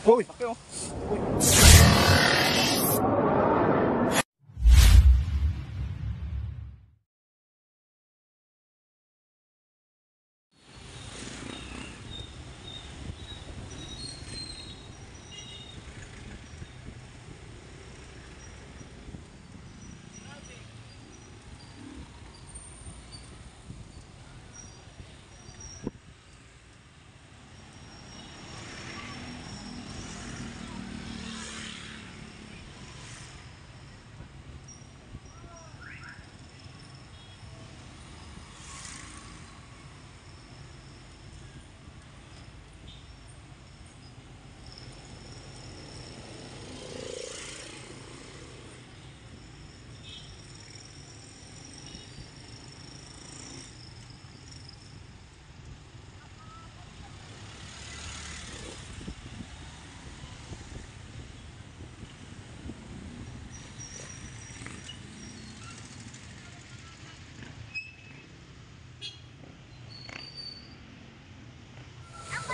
Uy!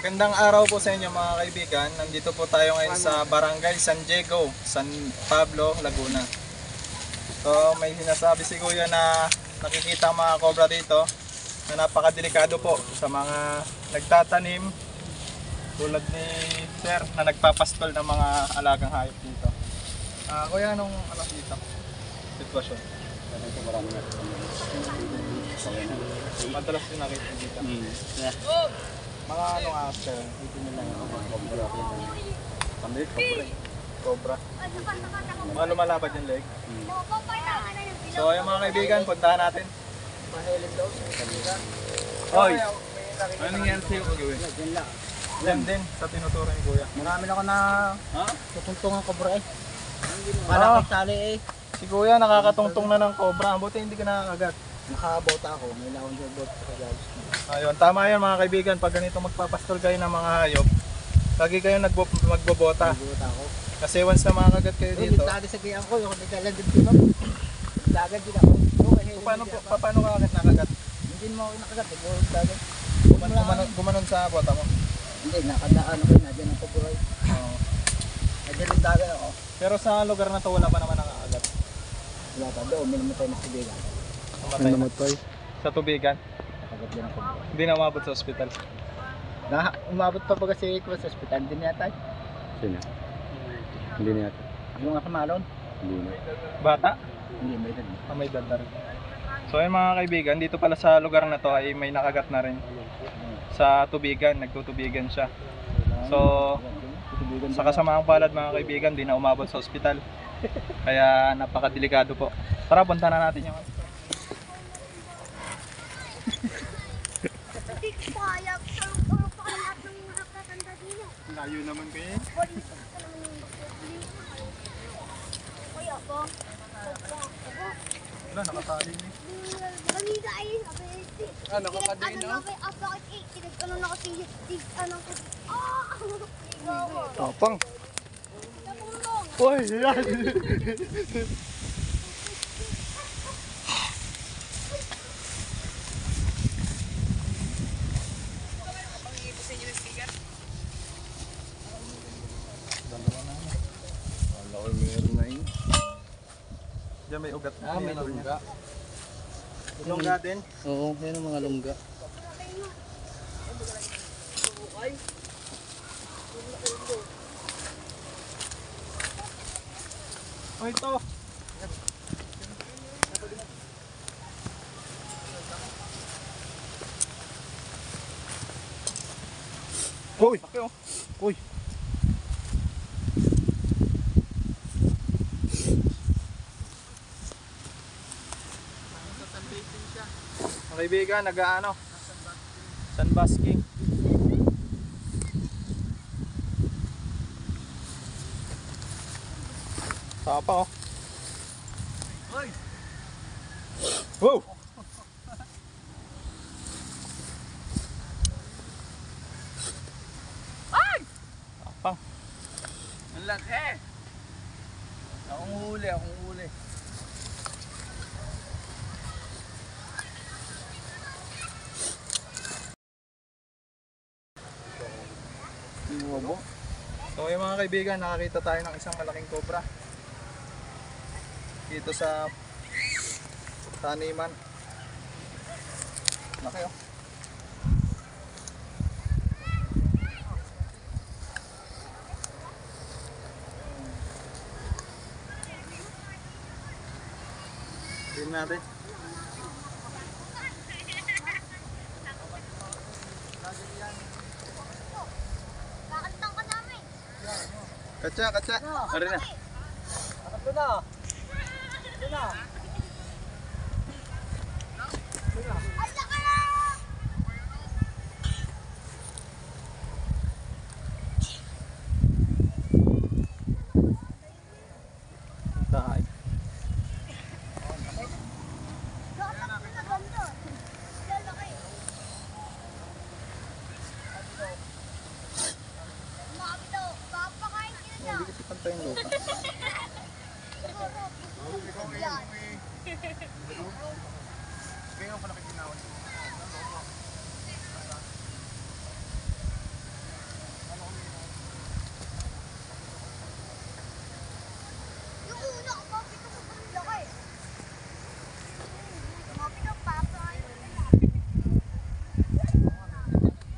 Magandang araw po sa inyo mga kaibigan. Nandito po tayo ngayon sa Barangay San Diego, San Pablo, Laguna. So may sinasabi si Kuya na nakikita mga cobra dito na napakadelikado po sa mga nagtatanim tulad ni Sir na nagpapastol ng mga alagang hayop dito. Kuya, anong dito? Sitwasyon? Madalas din nakita dito. Mga anong after? Dito nila yung cobra. Cobra. Mga lumalaban yung leg. So ayun mga kaibigan, puntahan natin. Oy! Ano nangyari sa'yo Kuya? Yan din sa tinuturo ni Kuya. Marami na ako na tutuntungan cobra eh. Malaki tali eh. Si Kuya nakakatungtong na ng cobra. Buti hindi ka nakakagat. Nakabota ako. May laon sa bot sa kagalos. Ayun, tama yan mga kaibigan. Pag ganito magpapastol kayo ng mga hayop, lagi kayo magbobota. Nagbota ako. Kasi once na makakagat kayo dito. Yung tali sa kiyang ko, yung nagkalan din dito. Dagat din ako. Paano ka nakagat? Hindi mo ako nakagat. Dagat. Gumanon sa bota mo? Hindi, nakadaan ako na dyan ang cobra. Oo. Nadyan yung dagat ako. Pero sa lugar na to wala pa naman nakakagat. Wala pa doon, minamatay na sibigan. Namatay. Sa tubigan? Nakagat din ang cobra. Hindi na umabot sa ospital. Umabot pa ba kasi ko sa ospital din yata. Sino? Hindi na yata. Yung nga kamalon? Hindi na. Bata? Hindi, may dad. May dada rin. So ayun mga kaibigan, dito pala sa lugar na to ay may nakagat na rin. Sa tubigan, nagtutubigan siya. So, sa kasamaang palad mga kaibigan, di na umabot sa ospital. Kaya napakadelikado po. Tara, punta na natin yung layo naman kayo. Wala, nakatali niya. Nakakadin na? Tapang. Uy, yan. Meron na yun. Diyan may ugat. May lungga. Lungga din. Oo, yan ang mga lungga. Oh, ito. Uy! Uy! Mga kaibigan, nag-ano? Sunbasking. Tapa oh. Wow! Ay! Tapang. Ang laki! Akong huli. So So yung mga kaibigan, nakakita tayo ng isang malaking cobra dito sa taniman. Laki oh. Tingnan natin. Kakantang ka namin. Katsa, katsa. Ari na. Ito na. Ito na. Ay, saka na! Tahay. Kakantang ka na ganda. Lalaki. Mami daw, papakain ka na. Hindi kasi pantay yung lupa. Yan. Yung una, mami daw sobrang laki. Mami daw, papakain ka na.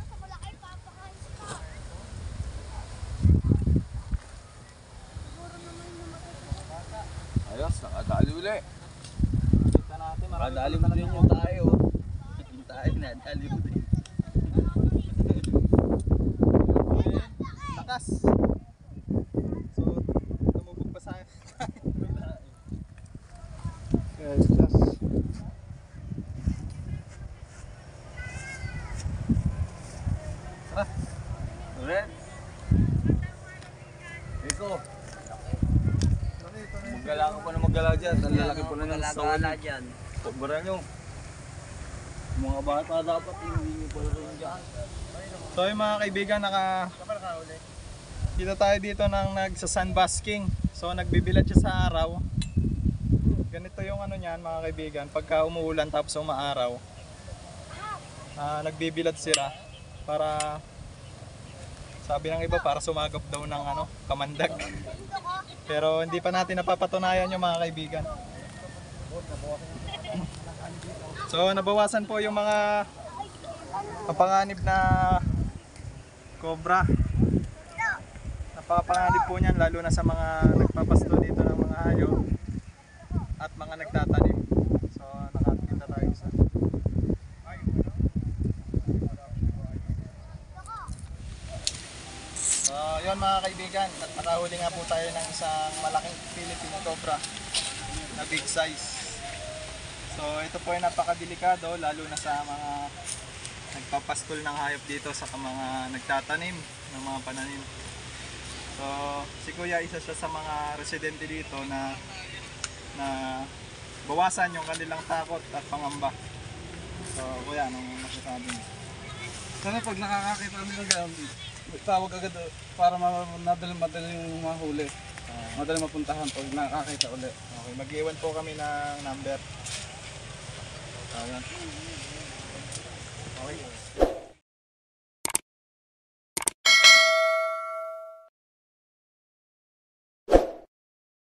Sa malaki, papakain ka. Siguro naman yung matay. Ayos, nakadali uli. Kita natin. Nakadali mo din yung tayo. Yung tayo, nadali mo din. Lakas. So, tumubog pa sa akin. Yes, yes. Red. Iko. Maggala ka pa na maggala dyan. Ang lalaki po na ng sawan dyan. Sobra nyo. Mga bata dapat hindi nyo pala rin dyan. So yung mga kaibigan, kita tayo dito ng nagsa-sunbasking. So nagbibilad siya sa araw. Ganito yung ano niyan mga kaibigan, pagka umuulan tapos umaaraw, nagbibilad sila para, sabi ng iba, para sumagap daw ng ano, kamandag. Pero hindi pa natin napapatunayan yung mga kaibigan. So nabawasan po yung mga kapanganib na cobra. Napapanganib po niyan lalo na sa mga nagpapasto dito ng mga hayop at mga nagtatanim. So nakakita tayo isa. So yun mga kaibigan, nakahuli nga po tayo ng isang malaking Philippine cobra na big size. So ito po ay napakadelikado lalo na sa mga nagpapastol ng hayop dito sa mga nagtatanim ng mga pananim. So si Kuya isa siya sa mga residente dito na bawasan yung kanilang takot at pangamba. So Kuya, anong masasabi mo? Sana pag nakakakita kami ng gano'n, tawag agad para madali yung mahuli. Madali mapuntahan pag nakakita ulit. Okay, mag-iwan po kami ng number. Ayan. Okay.